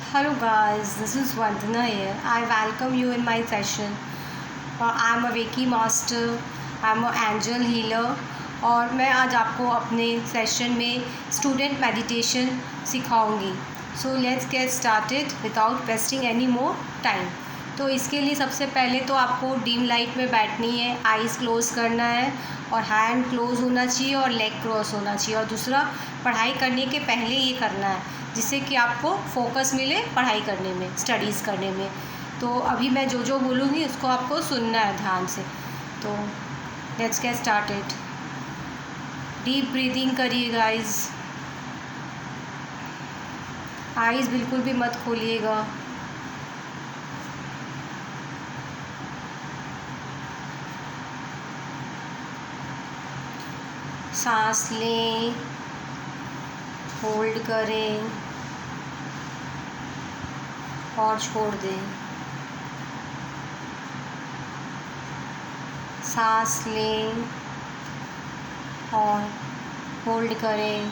Hello guys, this is Vandana here. I welcome you in my session. I'm a Reiki master, I'm a angel healer और मैं आज आपको अपने session में student meditation सिखाऊंगी. So let's get started without wasting any more time. तो इसके लिए सबसे पहले तो आपको डीम लाइट में बैठनी है, आइज़ क्लोज़ करना है और हैंड क्लोज़ होना चाहिए और लेग क्रॉस होना चाहिए. और दूसरा, पढ़ाई करने के पहले ये करना है जिससे कि आपको फोकस मिले पढ़ाई करने में, स्टडीज़ करने में. तो अभी मैं जो बोलूँगी उसको आपको सुनना है ध्यान से. तो let's get started. Deep breathing करिए गाइस. आइज़ बिल्कुल भी मत खोलिएगा. सांस लें, होल्ड करें और छोड़ दें. सांस लें और होल्ड करें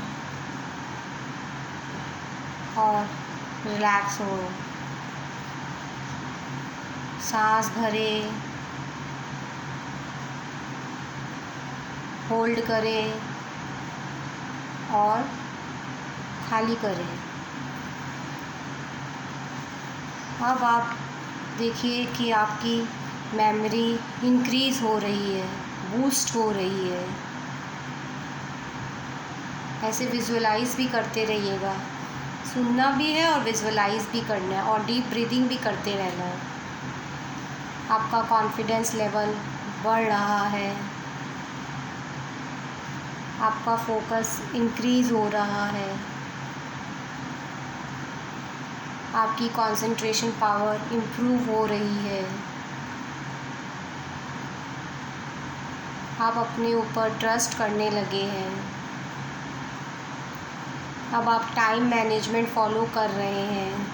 और रिलैक्स हो. सांस भरें, होल्ड करें और खाली करें. अब आप देखिए कि आपकी मेमोरी इंक्रीज़ हो रही है, बूस्ट हो रही है. ऐसे विजुअलाइज़ भी करते रहिएगा. सुनना भी है और विजुअलाइज़ भी करना है और डीप ब्रीदिंग भी करते रहना है. आपका कॉन्फिडेंस लेवल बढ़ रहा है, आपका फोकस इंक्रीज़ हो रहा है, आपकी कंसंट्रेशन पावर इम्प्रूव हो रही है. आप अपने ऊपर ट्रस्ट करने लगे हैं. अब आप टाइम मैनेजमेंट फॉलो कर रहे हैं.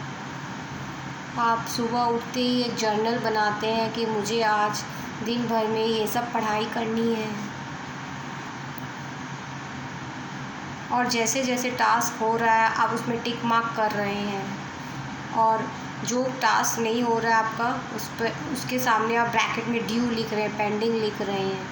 आप सुबह उठते ही एक जर्नल बनाते हैं कि मुझे आज दिन भर में ये सब पढ़ाई करनी है. और जैसे जैसे टास्क हो रहा है आप उसमें टिक मार्क कर रहे हैं. और जो टास्क नहीं हो रहा है आपका, उस पर उसके सामने आप ब्रैकेट में ड्यू लिख रहे हैं, पेंडिंग लिख रहे हैं.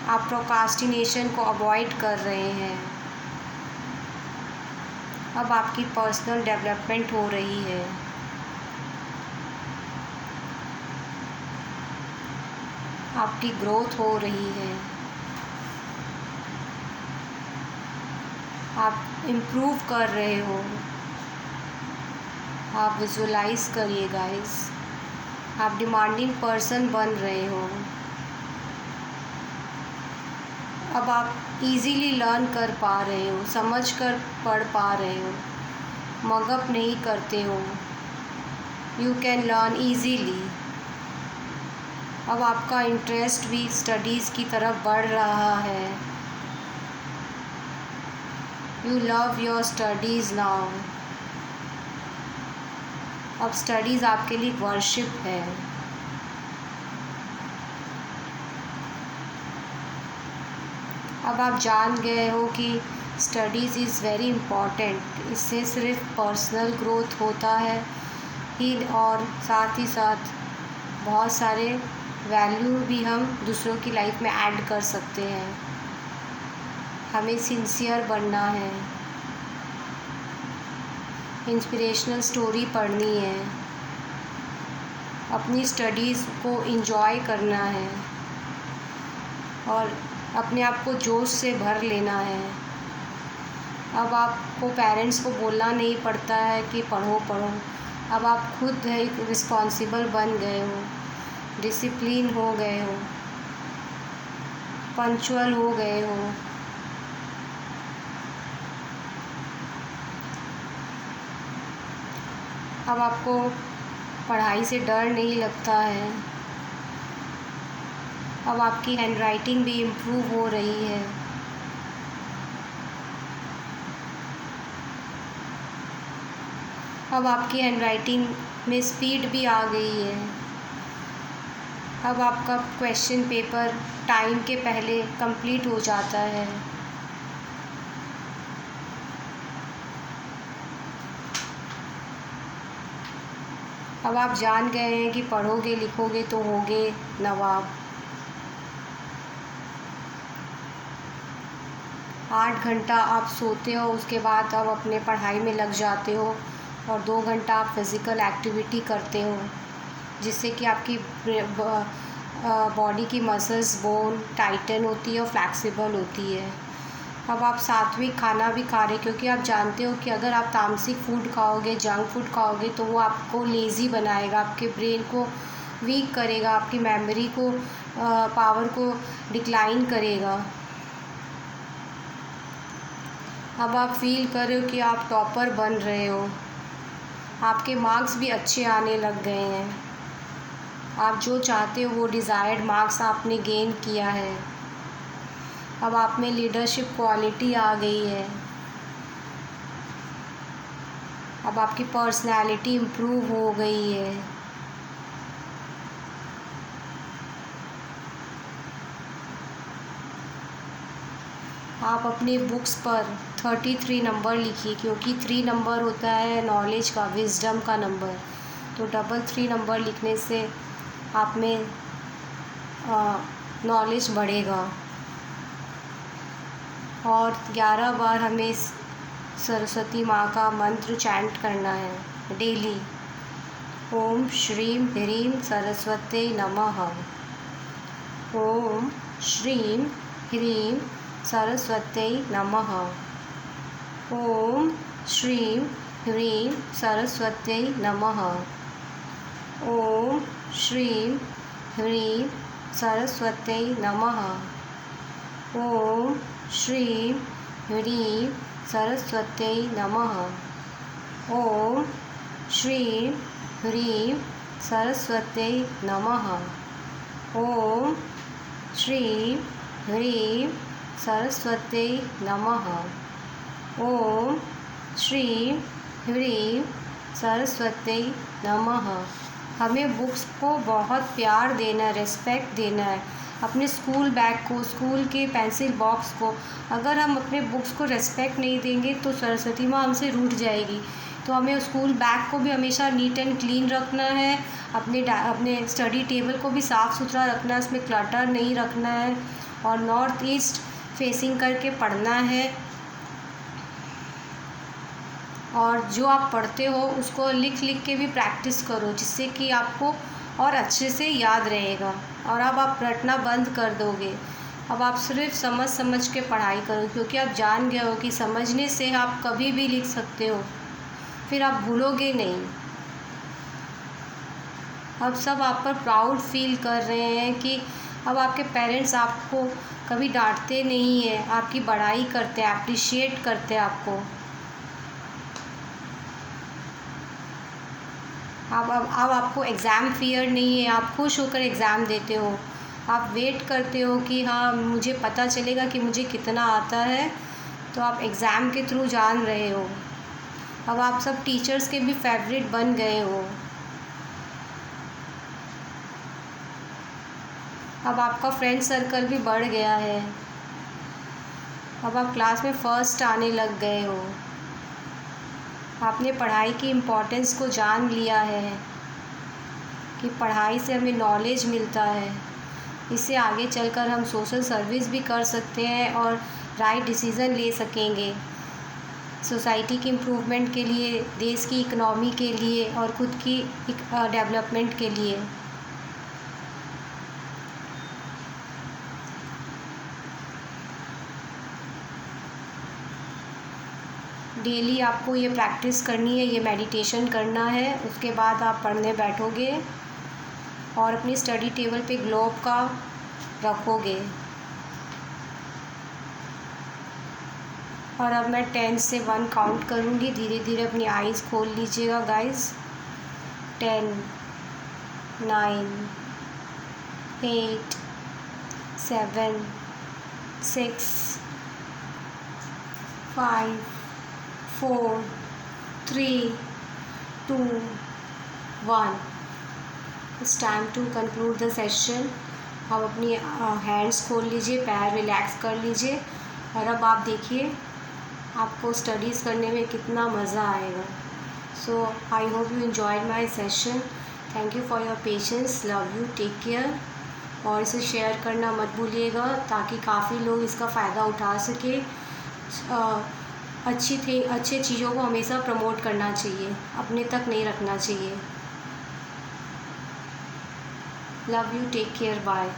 आप प्रोक्रास्टिनेशन को अवॉइड कर रहे हैं. अब आपकी पर्सनल डेवलपमेंट हो रही है. आपकी ग्रोथ हो रही है. आप इम्प्रूव कर रहे हो. आप विजुअलाइज़ करिए गाइस. आप डिमांडिंग पर्सन बन रहे हो. अब आप इजीली लर्न कर पा रहे हो, समझ कर पढ़ पा रहे हो, मगअप नहीं करते हो. You can learn easily. अब आपका इंटरेस्ट भी स्टडीज़ की तरफ बढ़ रहा है. You love your studies now. अब स्टडीज़ आपके लिए वर्शिप है. अब आप जान गए हो कि स्टडीज़ इज़ वेरी इम्पॉर्टेंट. इससे सिर्फ पर्सनल ग्रोथ होता है ही और साथ ही साथ बहुत सारे वैल्यू भी हम दूसरों की लाइफ में ऐड कर सकते हैं. हमें सिंसियर बनना है, इंस्पिरेशनल स्टोरी पढ़नी है, अपनी स्टडीज़ को एंजॉय करना है और अपने आप को जोश से भर लेना है. अब आपको पेरेंट्स को बोलना नहीं पड़ता है कि पढ़ो पढ़ो. अब आप खुद एक रिस्पॉन्सिबल बन गए हो, डिसिप्लिन हो गए हो, पंक्चुअल हो गए हो. अब आपको पढ़ाई से डर नहीं लगता है. अब आपकी हैंडराइटिंग भी इम्प्रूव हो रही है. अब आपकी हैंडराइटिंग में स्पीड भी आ गई है. अब आपका क्वेश्चन पेपर टाइम के पहले कंप्लीट हो जाता है. अब आप जान गए हैं कि पढ़ोगे लिखोगे तो होगे नवाब। 8 घंटा आप सोते हो, उसके बाद आप अपने पढ़ाई में लग जाते हो और 2 घंटा आप फिज़िकल एक्टिविटी करते हो, जिससे कि आपकी बॉडी की मसल्स बोन टाइटन होती है और फ्लैक्सिबल होती है। अब आप सात्विक खाना भी खा रहे, क्योंकि आप जानते हो कि अगर आप तामसिक फूड खाओगे, जंक फूड खाओगे, तो वो आपको लेज़ी बनाएगा, आपके ब्रेन को वीक करेगा, आपकी मेमोरी को पावर को डिक्लाइन करेगा। अब आप फील कर रहे हो कि आप टॉपर बन रहे हो, आपके मार्क्स भी अच्छे आने लग गए हैं, आप जो चाहते हो वो डिज़ायर्ड मार्क्स आपने गेन किया है। अब आप में लीडरशिप क्वालिटी आ गई है, अब आपकी पर्सनैलिटी इम्प्रूव हो गई है। आप अपने बुक्स पर 33 नंबर लिखिए, क्योंकि 3 नंबर होता है नॉलेज का, विजडम का नंबर। तो 3 नंबर लिखने से आप में नॉलेज बढ़ेगा। और 11 बार हमें सरस्वती माँ का मंत्र चैंट करना है डेली। ओम श्रीं ह्रीं सरस्वती नमः। ओम श्रीं ह्रीं सरस्वती नमः। ओम श्रीं ह्रीं सरस्वती नमः। ओम श्रीं ह्रीं सरस्वती नमः। ओम श्रीं ह्रीं सरस्वती नमः। ओम श्रीं ह्रीं सरस्वती नमः। ओम श्रीं ह्रीं सरस्वती नमः। ओम श्रीं ह्रीं सरस्वती नमः। हमें बुक्स को बहुत प्यार देना है, रिस्पेक्ट देना है। अपने स्कूल बैग को, स्कूल के पेंसिल बॉक्स को, अगर हम अपने बुक्स को रिस्पेक्ट नहीं देंगे तो सरस्वती माँ हमसे रूठ जाएगी। तो हमें स्कूल बैग को भी हमेशा नीट एंड क्लीन रखना है, अपने स्टडी टेबल को भी साफ़ सुथरा रखना है, उसमें क्लटर नहीं रखना है, और नॉर्थ ईस्ट फेसिंग करके पढ़ना है। और जो आप पढ़ते हो उसको लिख लिख के भी प्रैक्टिस करो, जिससे कि आपको और अच्छे से याद रहेगा, और अब आप रटना बंद कर दोगे। अब आप सिर्फ समझ समझ के पढ़ाई करो, क्योंकि आप जान गए हो कि समझने से आप कभी भी लिख सकते हो, फिर आप भूलोगे नहीं। अब सब आप पर प्राउड फील कर रहे हैं कि अब आपके पेरेंट्स आपको कभी डांटते नहीं हैं, आपकी बड़ाई करते हैं, अप्रिशिएट करते हैं आपको। अब आपको एग्ज़ाम फ़ियर नहीं है, आप खुश होकर एग्ज़ाम देते हो। आप वेट करते हो कि हाँ मुझे पता चलेगा कि मुझे कितना आता है, तो आप एग्ज़ाम के थ्रू जान रहे हो। अब आप सब टीचर्स के भी फेवरेट बन गए हो। अब आपका फ्रेंड सर्कल भी बढ़ गया है। अब आप क्लास में फ़र्स्ट आने लग गए हो। आपने पढ़ाई की इम्पोर्टेंस को जान लिया है कि पढ़ाई से हमें नॉलेज मिलता है, इससे आगे चलकर हम सोशल सर्विस भी कर सकते हैं और राइट डिसीज़न ले सकेंगे, सोसाइटी की इम्प्रूवमेंट के लिए, देश की इकनॉमी के लिए और खुद की डेवलपमेंट के लिए। डेली आपको ये प्रैक्टिस करनी है, ये मेडिटेशन करना है। उसके बाद आप पढ़ने बैठोगे और अपनी स्टडी टेबल पे ग्लोब का रखोगे। और अब मैं 10 से 1 काउंट करूँगी, धीरे धीरे अपनी आइज़ खोल लीजिएगा guys. 10, 9, 8, 7, 6, 5, 4, 3, 2, 1। It's time to conclude the session. अब अपनी हैंड्स खोल लीजिए, पैर रिलैक्स कर लीजिए, और अब आप देखिए आपको स्टडीज़ करने में कितना मज़ा आएगा। So I hope you enjoyed my session. Thank you for your patience. Love you, take care. और इसे शेयर करना मत भूलिएगा ताकि काफ़ी लोग इसका फ़ायदा उठा सके। अच्छे चीज़ों को हमेशा प्रमोट करना चाहिए, अपने तक नहीं रखना चाहिए। Love you, take care, bye.